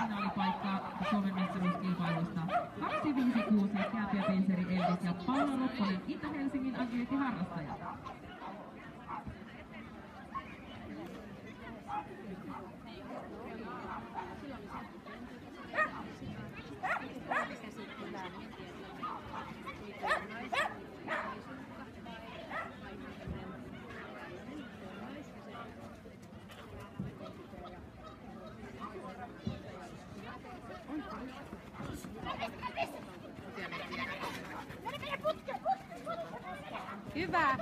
finaalipaikkaa Suomen mestaruuskilpailusta. 256 Kääpiö-Pinseri Elvis ja Paula Ropponen Itä-Helsingin agility-harrastaja. Hyvä!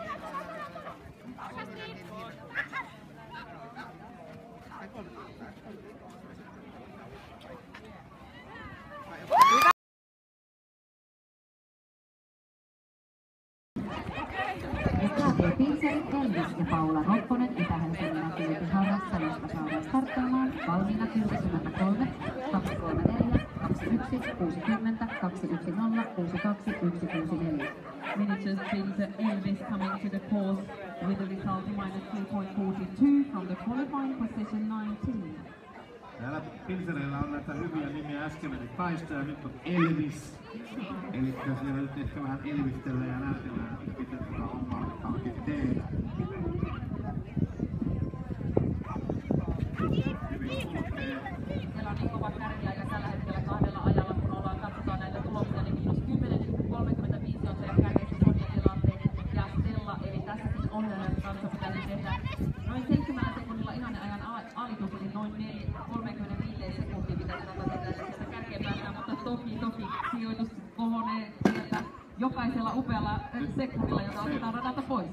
Kääpiö-Pinseri Elvis ja Paula Ropponen Itä-Helsingin agility-harrastajista saadaan starttaamaan valmiina kylkisymällä 3, 234, 21, 60, 210, 62, 164. Miniatures Pincer Elvis coming to the course with the result -3.42 from the qualifying position 19. Täällä Pincereillä on näitä hyviä nimiä. Äsken meni Kaisto ja nyt on Elvis. Eli siellä nyt ehkä vähän elvistellään ja näytellään, miten tätä hommaa oikein tehdään. Siellä on niin kova kärkiaika tällä hetkellä kahdella ajalla, kun katsotaan näitä tuloksia, niin -10,35 on siellä kärjessä Sonja Delante ja Stella, eli tässäkin on kanssa pitäisi tehdä noin 7 sekunnilla ihanen ajan alitus, eli noin 35 sekuntia pitäisi tehdä sieltä kärkeen päästään, mutta toki sijoitus kohonee sieltä jokaisella upealla sekunnilla, jota otetaan radalta pois.